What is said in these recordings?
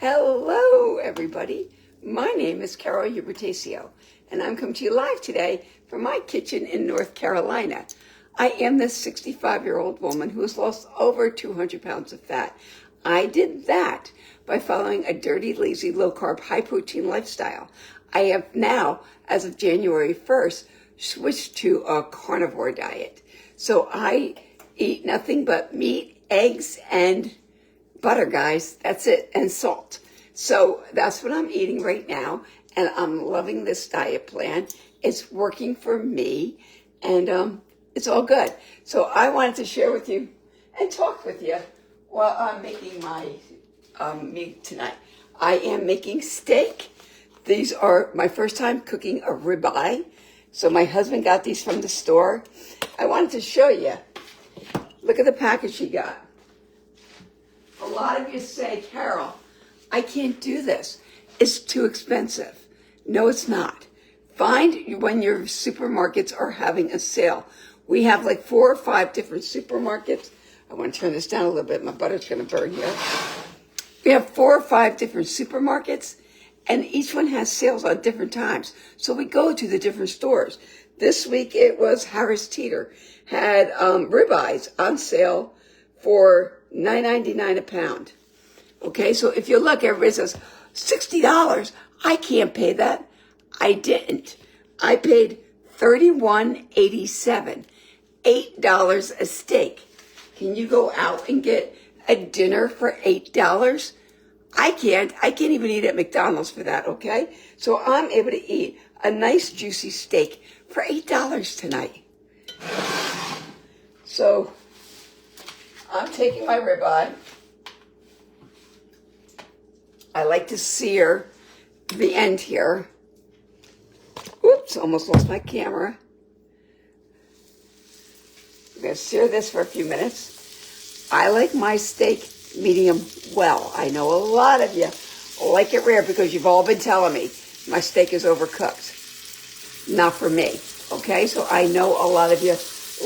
Hello, everybody. My name is Carol Ubertasio, and I'm coming to you live today from my kitchen in North Carolina. I am this 65-year-old woman who has lost over 200 pounds of fat. I did that by following a dirty, lazy, low-carb, high-protein lifestyle. I have now, as of January 1st, switched to a carnivore diet. So I eat nothing but meat, eggs, and butter, guys. That's it. And salt. So that's what I'm eating right now. And I'm loving this diet plan. It's working for me. And it's all good. So I wanted to share with you and talk with you while I'm making my meat tonight. I am making steak. These are my first time cooking a ribeye. So my husband got these from the store. I wanted to show you. Look at the package he got. A lot of you say, Carol, I can't do this. It's too expensive. No, it's not. Find when your supermarkets are having a sale. We have like 4 or 5 different supermarkets. I want to turn this down a little bit. My butter's going to burn here. We have 4 or 5 different supermarkets, and each one has sales on different times. So we go to the different stores. This week it was Harris Teeter. Had ribeyes on sale for $9.99 a pound. Okay, so if you look, everybody says, $60. I can't pay that. I didn't. I paid $31.87. $8 a steak. Can you go out and get a dinner for $8? I can't. I can't even eat at McDonald's for that, okay? So I'm able to eat a nice juicy steak for $8 tonight. So I'm taking my ribeye. I like to sear the end here. Oops, almost lost my camera. I'm going to sear this for a few minutes. I like my steak medium well. I know a lot of you like it rare because you've all been telling me my steak is overcooked. Not for me, okay? So I know a lot of you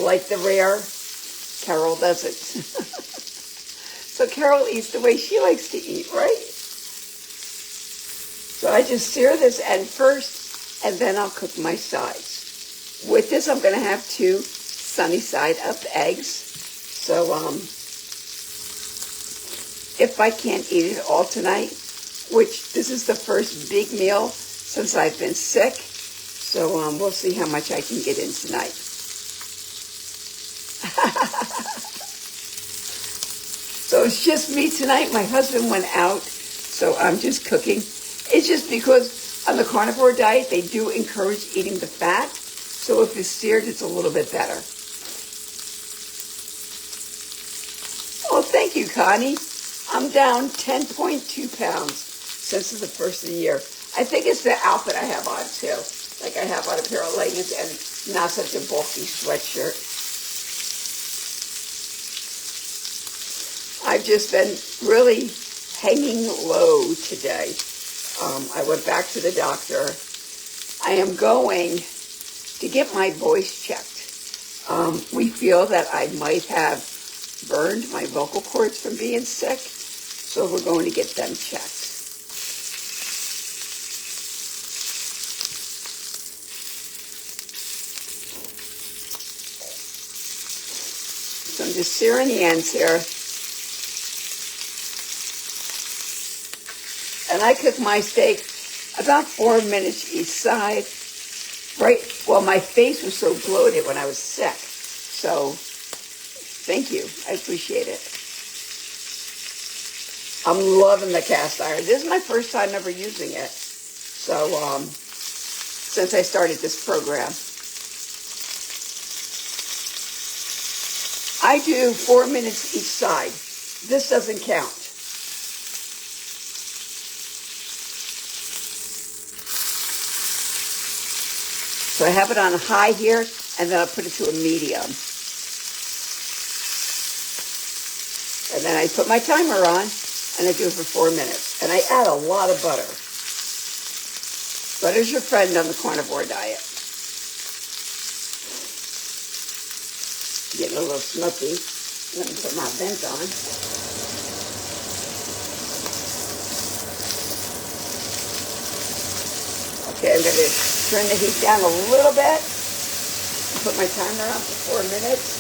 like the rare. Carol doesn't. So Carol eats the way she likes to eat, right? So I just sear this end first, and then I'll cook my sides. With this, I'm going to have 2 sunny side up eggs. So if I can't eat it all tonight, which this is the first big meal since I've been sick, so we'll see how much I can get in tonight. So it's just me tonight. My husband went out, so I'm just cooking. It's just because on the carnivore diet, they do encourage eating the fat. So if it's seared, it's a little bit better. Oh, thank you, Connie. I'm down 10.2 pounds since the first of the year. I think it's the outfit I have on, too. Like I have on a pair of leggings and not such a bulky sweatshirt. I've just been really hanging low today. I went back to the doctor. I am going to get my voice checked. We feel that I might have burned my vocal cords from being sick, so we're going to get them checked. So I'm just searing the ends here. And I cook my steak about 4 minutes each side. Right? Well, my face was so bloated when I was sick. So, thank you. I appreciate it. I'm loving the cast iron. This is my first time ever using it. So, since I started this program. I do 4 minutes each side. This doesn't count. So I have it on high here, and then I'll put it to a medium. And then I put my timer on, and I do it for 4 minutes. And I add a lot of butter. Butter's your friend on the carnivore diet. Getting a little smoky. Let me put my vent on. Okay, I'm going to turn the heat down a little bit. Put my timer on for 4 minutes.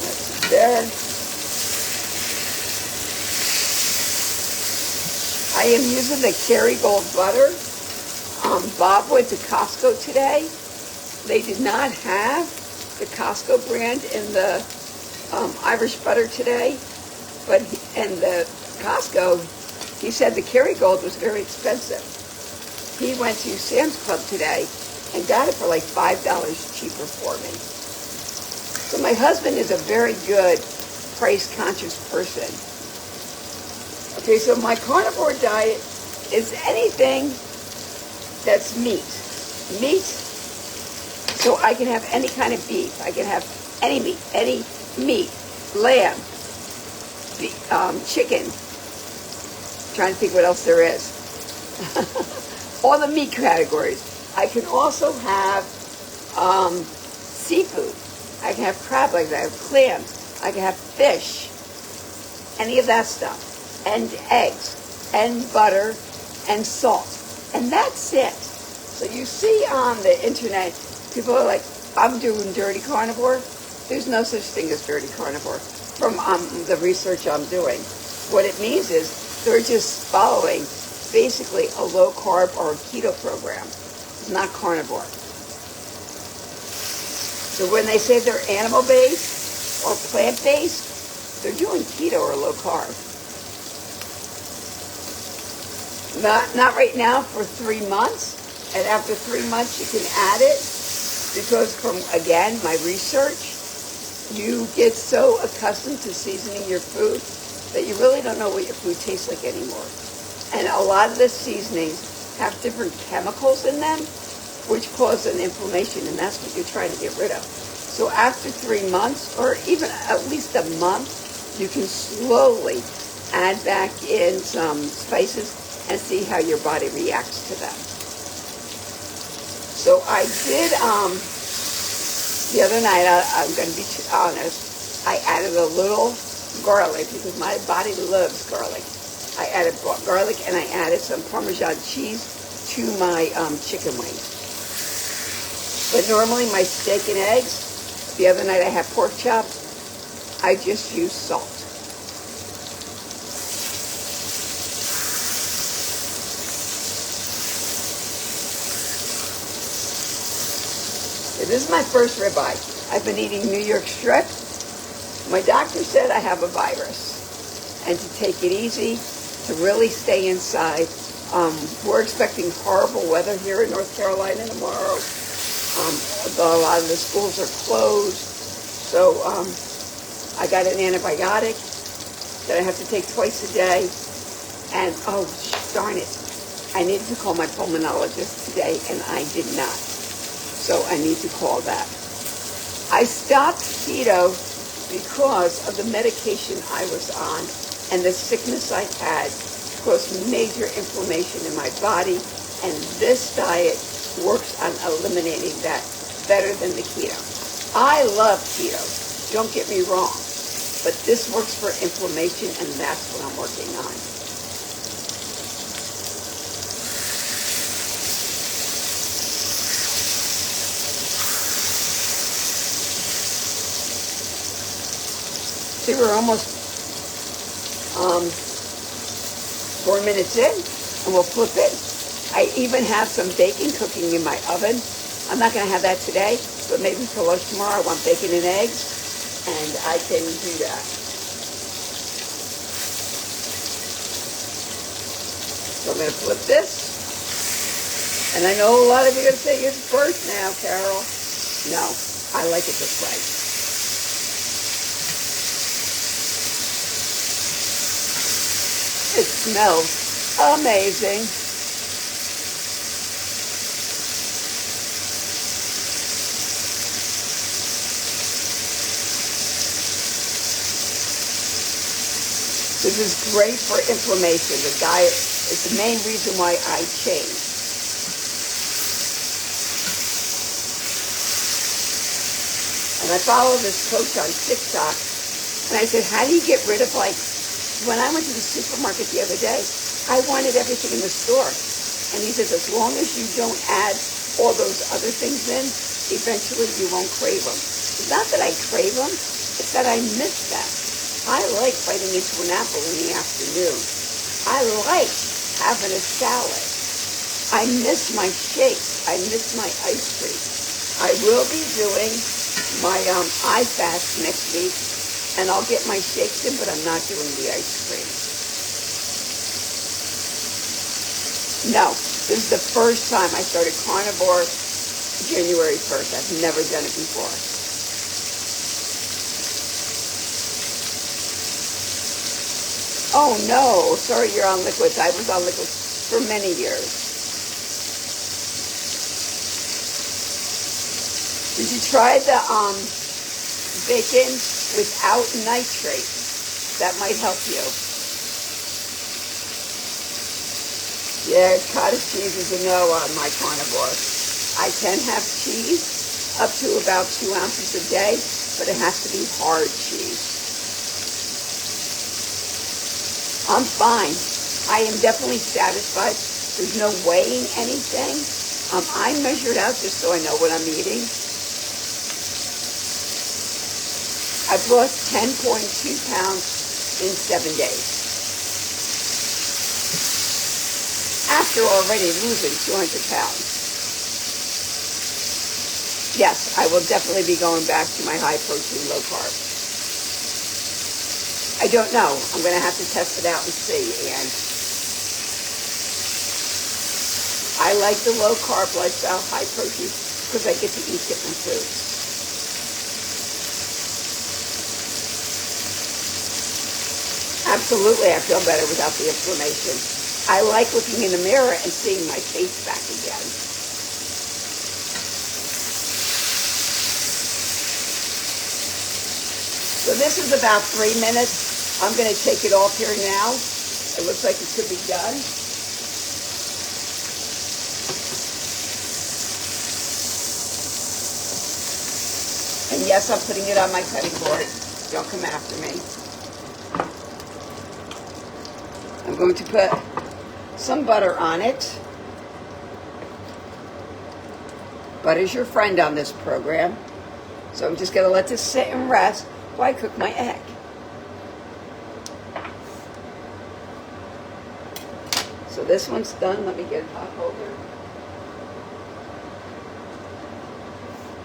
That's there. I am using the Kerrygold butter. Bob went to Costco today. They did not have the Costco brand in the Irish butter today, and the Costco, he said the Kerrygold was very expensive. He went to Sam's Club today and got it for like $5 cheaper for me. So my husband is a very good price-conscious person. Okay, so my carnivore diet is anything that's meat. Meat, so I can have any kind of beef. I can have any meat, lamb, chicken. I'm trying to think what else there is. All the meat categories. I can also have seafood. I can have crab legs. I have clams. I can have fish. Any of that stuff. And eggs, and butter, and salt. And that's it. So you see on the internet, people are like, I'm doing dirty carnivore. There's no such thing as dirty carnivore from the research I'm doing. What it means is they're just following basically a low carb or a keto program. It's not carnivore. So when they say they're animal based or plant based, they're doing keto or low carb. Not right now for 3 months, and after 3 months you can add it, because from, again, my research, you get so accustomed to seasoning your food that you really don't know what your food tastes like anymore. And a lot of the seasonings have different chemicals in them, which cause an inflammation, and that's what you're trying to get rid of. So after 3 months, or even at least a month, you can slowly add back in some spices and see how your body reacts to them. So I did, the other night, I'm going to be honest, I added a little garlic because my body loves garlic. I added garlic and I added some Parmesan cheese to my chicken wings. But normally my steak and eggs, the other night I had pork chops, I just use salt. This is my first ribeye. I've been eating New York strip. My doctor said I have a virus and to take it easy, to really stay inside. We're expecting horrible weather here in North Carolina tomorrow. A lot of the schools are closed. So I got an antibiotic that I have to take twice a day. And oh, darn it. I needed to call my pulmonologist today and I did not. So I need to call that. I stopped keto because of the medication I was on and the sickness I had caused major inflammation in my body, and this diet works on eliminating that better than the keto. I love keto, don't get me wrong, but this works for inflammation, and that's what I'm working on. See, we're almost 4 minutes in, and we'll flip it. I even have some bacon cooking in my oven. I'm not going to have that today, but maybe for lunch tomorrow I want bacon and eggs, and I can do that. So I'm going to flip this. And I know a lot of you are going to say, it's burnt now, Carol. No, I like it this way. It smells amazing. This is great for inflammation. The diet is the main reason why I changed. And I follow this coach on TikTok. And I said, how do you get rid of, like, when I went to the supermarket the other day, I wanted everything in the store. And he says, as long as you don't add all those other things in, eventually you won't crave them. It's not that I crave them, it's that I miss them. I like biting into an apple in the afternoon. I like having a salad. I miss my shakes. I miss my ice cream. I will be doing my iFast next week, and I'll get my shakes in, but I'm not doing the ice cream. No, this is the first time I started carnivore January 1st. I've never done it before. Oh no, sorry you're on liquids. I was on liquids for many years. Did you try the bacon without nitrate? That might help you. Yeah, cottage cheese is a no on my carnivore. I can have cheese up to about 2 ounces a day, but it has to be hard cheese. I'm fine. I am definitely satisfied. There's no weighing anything. I measured out just so I know what I'm eating. I've lost 10.2 pounds in 7 days. After already losing 200 pounds. Yes, I will definitely be going back to my high protein, low carb. I don't know. I'm going to have to test it out and see. And I like the low carb lifestyle, high protein, because I get to eat different foods. Absolutely, I feel better without the inflammation. I like looking in the mirror and seeing my face back again. So this is about 3 minutes. I'm going to take it off here now. It looks like it could be done. And yes, I'm putting it on my cutting board. Don't come after me. I'm going to put some butter on it. Butter's your friend on this program. So I'm just going to let this sit and rest while I cook my egg. So this one's done. Let me get a pot holder.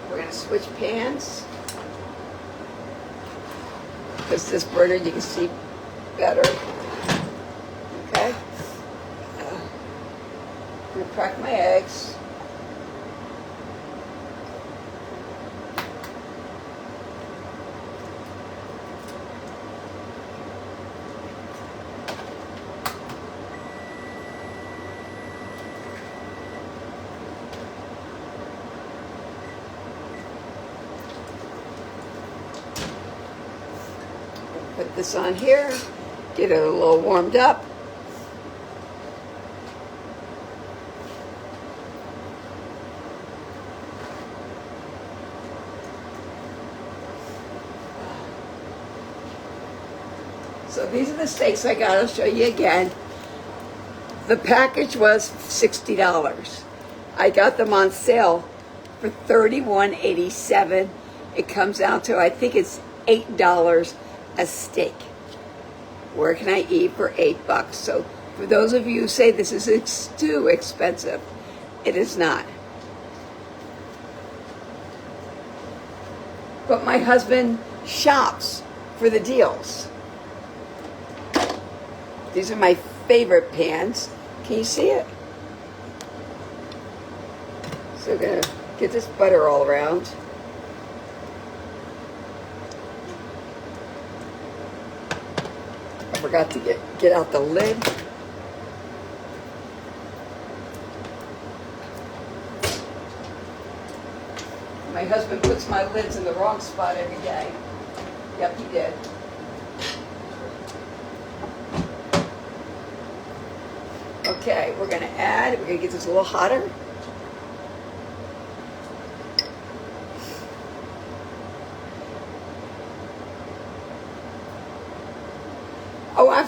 We're going to switch pans. Because this burner you can see better. Okay. I'm going to crack my eggs. Put this on here, get it a little warmed up. So these are the steaks I got. I'll show you again. The package was $60. I got them on sale for $31.87. It comes out to, I think it's $8 a steak. Where can I eat for $8? So for those of you who say this is too expensive, it is not. But my husband shops for the deals. These are my favorite pans. Can you see it? So I'm gonna get this butter all around. I forgot to get out the lid. My husband puts my lids in the wrong spot every day. Yep, he did. Okay, we're gonna get this a little hotter.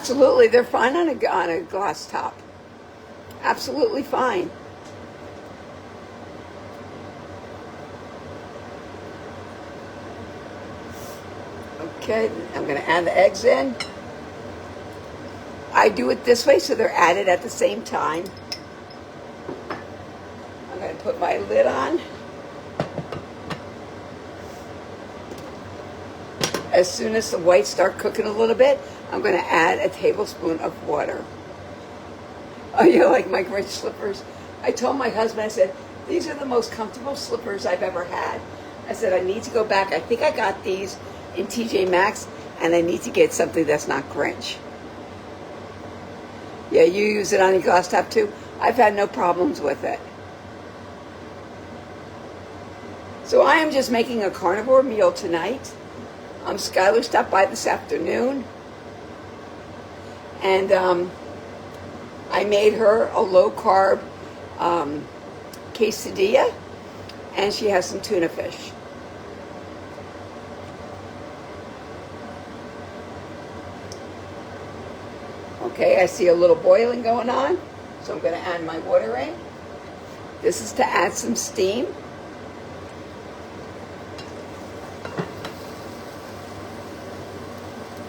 Absolutely, they're fine on a glass top. Absolutely fine. Okay, I'm going to add the eggs in. I do it this way so they're added at the same time. I'm going to put my lid on. As soon as the whites start cooking a little bit, I'm going to add a tablespoon of water. Oh, you like my Grinch slippers? I told my husband, I said, these are the most comfortable slippers I've ever had. I said, I need to go back. I think I got these in TJ Maxx, and I need to get something that's not Grinch. Yeah, you use it on your glass top too? I've had no problems with it. So I am just making a carnivore meal tonight. Skylar stopped by this afternoon, and I made her a low-carb quesadilla, and she has some tuna fish. Okay, I see a little boiling going on, so I'm going to add my water in. This is to add some steam.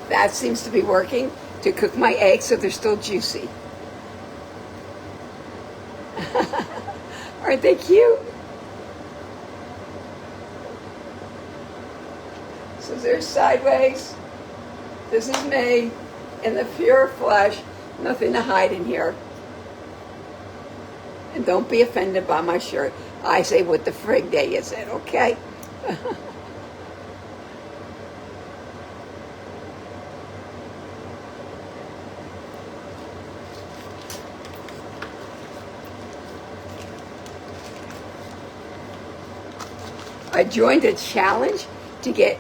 That seems to be working to cook my eggs so they're still juicy. Aren't they cute? So there's sideways. This is me in the pure flesh. Nothing to hide in here. And don't be offended by my shirt. I say, what the frig day is it, okay? I joined a challenge to get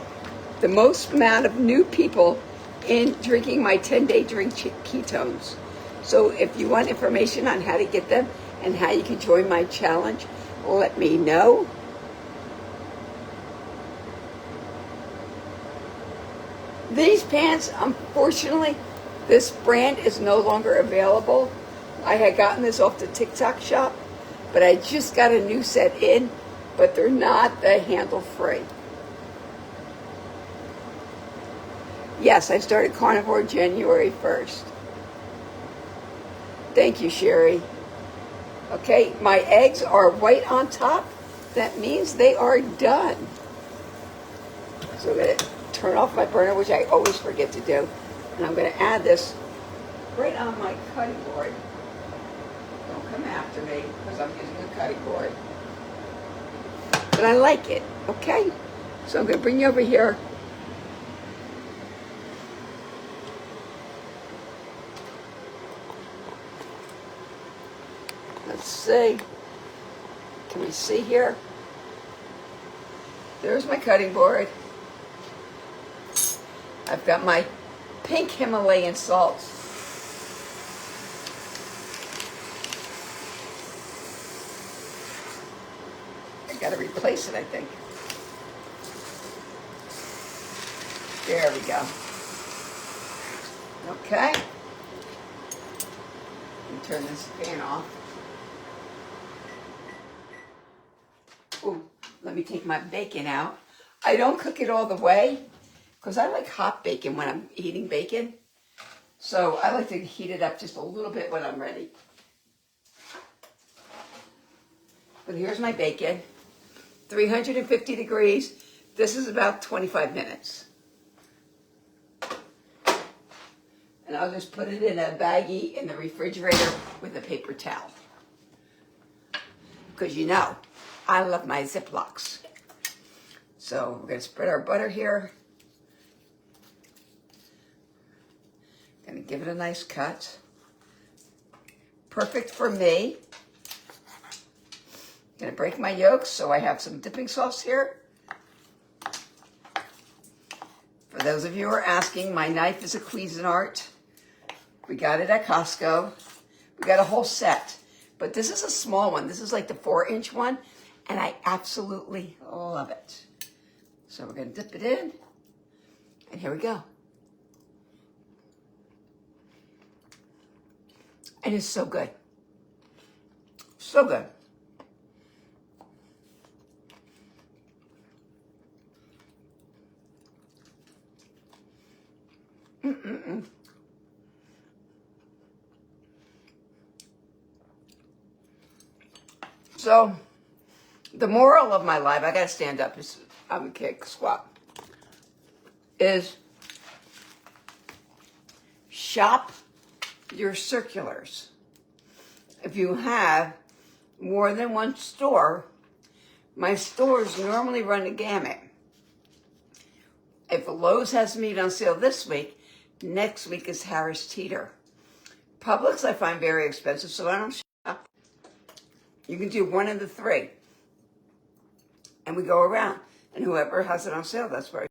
the most amount of new people in drinking my 10-day drink ketones. So if you want information on how to get them and how you can join my challenge, let me know. These pants, unfortunately, this brand is no longer available. I had gotten this off the TikTok shop, but I just got a new set in, but they're not the handle-free. Yes, I started carnivore January 1st. Thank you, Sherry. Okay, my eggs are white on top. That means they are done. So I'm going to turn off my burner, which I always forget to do. And I'm going to add this right on my cutting board. Don't come after me because I'm using a cutting board. But I like it, okay? So I'm going to bring you over here. Let's see. Can we see here? There's my cutting board. I've got my pink Himalayan salt. I gotta replace it, I think. There we go. Okay. Let me turn this fan off. Ooh, let me take my bacon out. I don't cook it all the way because I like hot bacon when I'm eating bacon. So I like to heat it up just a little bit when I'm ready. But here's my bacon. 350 degrees. This is about 25 minutes. And I'll just put it in a baggie in the refrigerator with a paper towel. Because you know, I love my Ziplocs. So we're going to spread our butter here. Going to give it a nice cut. Perfect for me. Going to break my yolks so I have some dipping sauce here. For those of you who are asking, my knife is a Cuisinart. We got it at Costco. We got a whole set. But this is a small one. This is like the 4-inch one. And I absolutely love it. So we're going to dip it in. And here we go. And it's so good. So good. Mm-mm-mm. So, the moral of my life, I gotta stand up, I'm a kick, squat, is shop your circulars. If you have more than one store, my stores normally run a gamut. If Lowe's has meat on sale this week, next week is Harris Teeter. Publix I find very expensive, so I don't shop. You can do one of the three. And we go around, and whoever has it on sale, that's where